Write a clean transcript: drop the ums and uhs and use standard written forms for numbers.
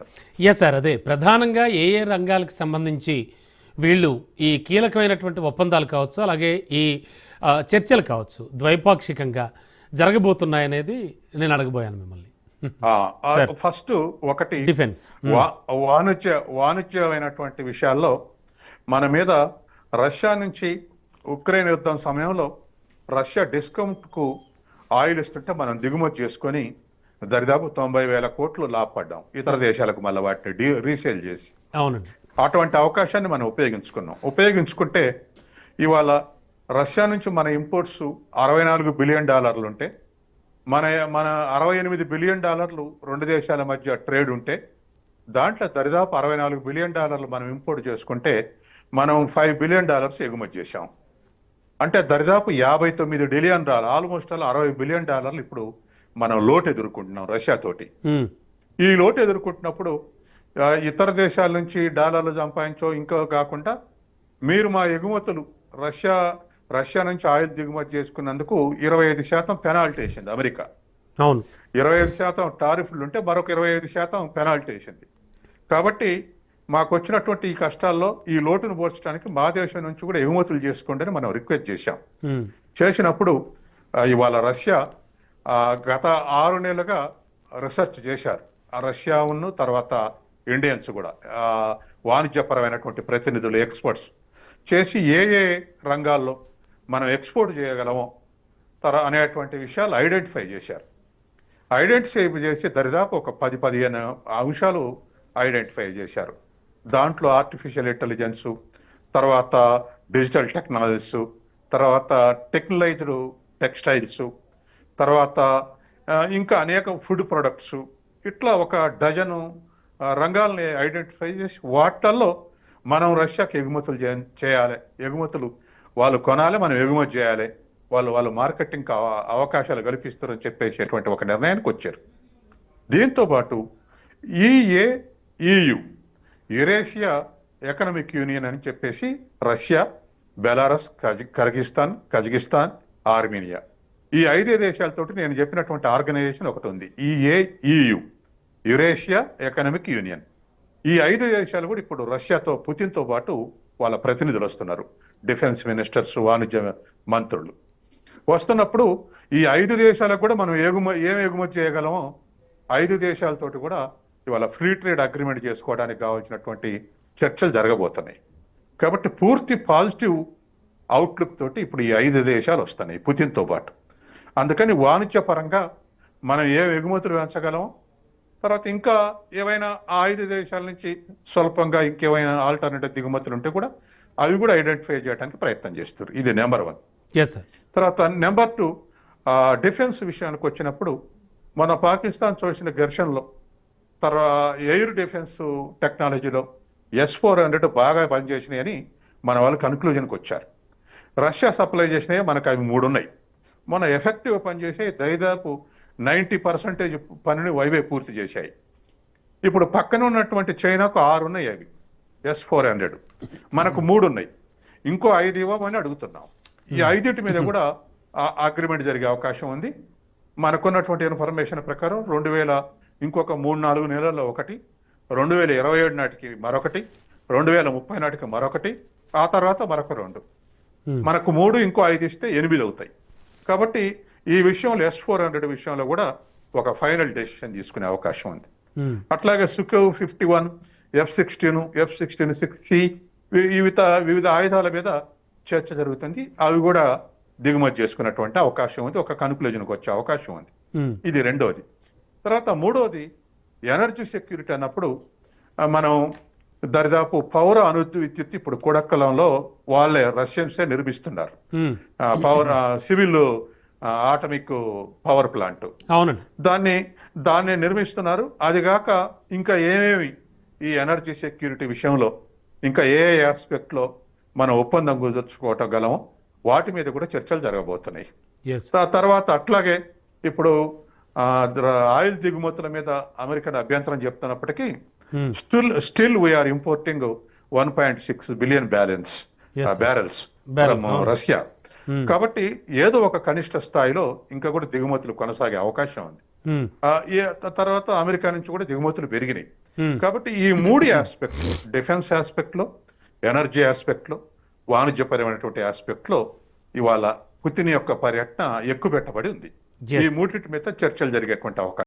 చేస్తున్నారు. Yes sir, అదే ప్రధానంగా ఏ ఏ రంగాలకు సంబంధించి వీళ్ళు ఈ కీలకమైనటువంటి ఒప్పందాలు కావచ్చు, అలాగే ఈ చర్చలు కావచ్చు, ద్వైపాక్షికంగా జరగబోతున్నాయనేది నేను అడగబోయాను మిమ్మల్ని. ఫస్ట్ ఒకటి డిఫెన్స్ వాణిజ్యమైనటువంటి విషయాల్లో మన మీద రష్యా నుంచి ఉక్రెయిన్ యుద్ధం సమయంలో రష్యా డిస్కౌంట్కు ఆయిల్ ఇస్తుంటే మనం దిగుమతి చేసుకొని దరిదాపు 90,000 కోట్లు లాభపడ్డాం ఇతర దేశాలకు, మళ్ళీ వాటిని రీసేల్ చేసి. అవునండి. అటువంటి అవకాశాన్ని మనం ఉపయోగించుకుంటే ఇవాళ రష్యా నుంచి మన ఇంపోర్ట్స్ $64 బిలియన్ ఉంటే మన 68 బిలియన్ రెండు దేశాల మధ్య ట్రేడ్ ఉంటే దాంట్లో దరిదాపు $64 బిలియన్ మనం ఇంపోర్ట్ చేసుకుంటే మనం $5 బిలియన్ ఎగుమతి చేశాం. అంటే దరిదాపు $59 బిలియన్, ఆల్మోస్ట్ $60 బిలియన్ ఇప్పుడు మనం లోటు ఎదుర్కొంటున్నాం రష్యాతోటి. ఈ లోటు ఎదుర్కొంటున్నప్పుడు ఇతర దేశాల నుంచి డాలర్లు సంపాదించో ఇంకో కాకుండా మీరు మా ఎగుమతులు రష్యా నుంచి ఆయిల్ దిగుమతి చేసుకున్నందుకు 25% పెనాల్టీ వేసింది అమెరికా. అవును, 25% టారిఫ్లు ఉంటే మరొక 25% పెనాల్టీ వేసింది. కాబట్టి మాకు వచ్చినటువంటి ఈ కష్టాల్లో ఈ లోటును పోర్చడానికి మా దేశం నుంచి కూడా ఎగుమతులు చేసుకోండి అని మనం రిక్వెస్ట్ చేశాం. చేసినప్పుడు ఇవాళ రష్యా గత 6 నెలలుగా రీసెర్చ్ చేశారు. ఆ రష్యాను తర్వాత ఇండియన్స్ కూడా వాణిజ్యపరమైనటువంటి ప్రతినిధులు, ఎక్స్పర్ట్స్ చేసి ఏ ఏ రంగాల్లో మనం ఎక్స్పోర్ట్ చేయగలమో అనేటువంటి విషయాలు ఐడెంటిఫై చేశారు. ఐడెంటిఫై చేసి దరిదాపు ఒక 10-15 అంశాలు ఐడెంటిఫై చేశారు. దాంట్లో ఆర్టిఫిషియల్ ఇంటెలిజెన్సు, తర్వాత డిజిటల్ టెక్నాలజీస్, తర్వాత టెక్నలైజ్డ్ టెక్స్టైల్స్, తర్వాత ఇంకా అనేక ఫుడ్ ప్రొడక్ట్స్, ఇట్లా ఒక డజను రంగాల్ని ఐడెంటిఫై చేసి వాటిల్లో మనం రష్యాకి ఎగుమతులు చేయాలి. ఎగుమతులు వాళ్ళు కొనాలి, మనం ఎగుమతి చేయాలి, వాళ్ళు మార్కెటింగ్ అవకాశాలు కల్పిస్తారని చెప్పేసేటువంటి ఒక నిర్ణయానికి వచ్చారు. దీంతో పాటు EU యురేషియా ఎకనామిక్ యూనియన్ అని చెప్పేసి రష్యా, బెలారస్, కజకిస్తాన్, ఆర్మేనియా, ఈ 5 దేశాలతోటి నేను చెప్పినటువంటి ఆర్గనైజేషన్ ఒకటి ఉంది, EU యురేషియా ఎకనామిక్ యూనియన్. ఈ 5 దేశాలు కూడా ఇప్పుడు రష్యాతో, పుతిన్తో పాటు వాళ్ళ ప్రతినిధులు వస్తున్నారు, డిఫెన్స్ మినిస్టర్స్, వాణిజ్య మంత్రులు వస్తున్నప్పుడు ఈ 5 దేశాలకు కూడా మనం ఏం ఎగుమతి చేయగలమో 5 దేశాలతోటి కూడా ఇవాళ ఫ్రీ ట్రేడ్ అగ్రిమెంట్ చేసుకోవడానికి కావాల్సినటువంటి చర్చలు జరగబోతున్నాయి. కాబట్టి పూర్తి పాజిటివ్ అవుట్లుక్ తోటి ఇప్పుడు ఈ 5 దేశాలు వస్తున్నాయి పుతిన్తో పాటు. అందుకని వాణిజ్యపరంగా మనం ఏ ఎగుమతులు పెంచగలమో, తర్వాత ఇంకా ఏవైనా ఆ 5 దేశాల నుంచి స్వల్పంగా ఇంకేమైనా ఆల్టర్నేటివ్ దిగుమతులు ఉంటే కూడా అవి కూడా ఐడెంటిఫై చేయడానికి ప్రయత్నం చేస్తారు. ఇది నెంబర్ 1. తర్వాత నెంబర్ 2, డిఫెన్స్ విషయానికి వచ్చినప్పుడు మన పాకిస్తాన్ చూసిన ఘర్షణలో ఎయిర్ డిఫెన్స్ టెక్నాలజీలో S-400 బాగా పనిచేసినాయి అని మన వాళ్ళు కన్క్లూజన్కి వచ్చారు. రష్యా సప్లై చేసినాయి మనకు అవి 3 ఉన్నాయి. మన ఎఫెక్టివ్ పనిచేసే దాదాపు 90% పనిని వైవే పూర్తి చేశాయి. ఇప్పుడు పక్కన ఉన్నటువంటి చైనాకు 6 ఉన్నాయి అవి S-400, మనకు 3 ఉన్నాయి, ఇంకో 5 ఇవ్వమని అడుగుతున్నాం. ఈ 5 మీద కూడా అగ్రిమెంట్ జరిగే అవకాశం ఉంది. మనకున్నటువంటి ఇన్ఫర్మేషన్ ప్రకారం ఇంకొక 3-4 నెలల్లో ఒకటి, 2027 నాటికి మరొకటి, 2030 నాటికి మరొకటి, ఆ తర్వాత మరొక 2, మనకు 3 ఇంకో 5 ఇస్తే 8 అవుతాయి. కాబట్టి ఈ విషయంలో S-400 విషయంలో కూడా ఒక ఫైనల్ డెసిషన్ తీసుకునే అవకాశం ఉంది. అట్లాగే Sukhoi 51, F-16, F-16C వివిధ ఆయుధాల మీద చర్చ జరుగుతుంది. అవి కూడా దిగుమతి చేసుకున్నటువంటి అవకాశం ఉంది, ఒక కన్క్లూజన్కి వచ్చే అవకాశం ఉంది. ఇది రెండోది. తర్వాత మూడోది ఎనర్జీ సెక్యూరిటీ అన్నప్పుడు మనం దరిదాపు పౌర విద్యుత్ ఇప్పుడు కూడక్కలంలో వాళ్ళే రష్యన్సే నిర్మిస్తున్నారు, సివిల్ ఆటమిక్ పవర్ ప్లాంట్. అవునండి, దాన్ని నిర్మిస్తున్నారు. అది కాక ఇంకా ఏమేమి ఈ ఎనర్జీ సెక్యూరిటీ విషయంలో ఇంకా ఏ ఆస్పెక్ట్ లో మనం ఒప్పందం కుదుర్చుకోవటగలమో వాటి మీద కూడా చర్చలు జరగబోతున్నాయి. తర్వాత అట్లాగే ఇప్పుడు ఆయిల్ దిగుమతుల మీద అమెరికన్ అభ్యంతరం చెప్తున్నప్పటికీ still we're importing 1.6 billion barrels Russia. కాబట్టి ఏదో ఒక కనిష్ట స్థాయిలో ఇంకా కూడా దిగుమతులు కొనసాగే అవకాశం ఉంది. ఉమ్, తర్వాత అమెరికా నుంచి కూడా దిగుమతులు పెరిగినాయి. ఉమ్, కాబట్టి ఈ మూడు ఆస్పెక్ట్, డిఫెన్స్ ఆస్పెక్ట్ లో, ఎనర్జీ ఆస్పెక్ట్ లో, వాణిజ్యపరమైనటువంటి ఆస్పెక్ట్ లో ఇవాళ పుతిన్ యొక్క పర్యటన ఎక్కువ పెట్టబడి ఉంది. Yes. ఈ మూడింటి మీద చర్చలు జరిగేటువంటి అవకాశం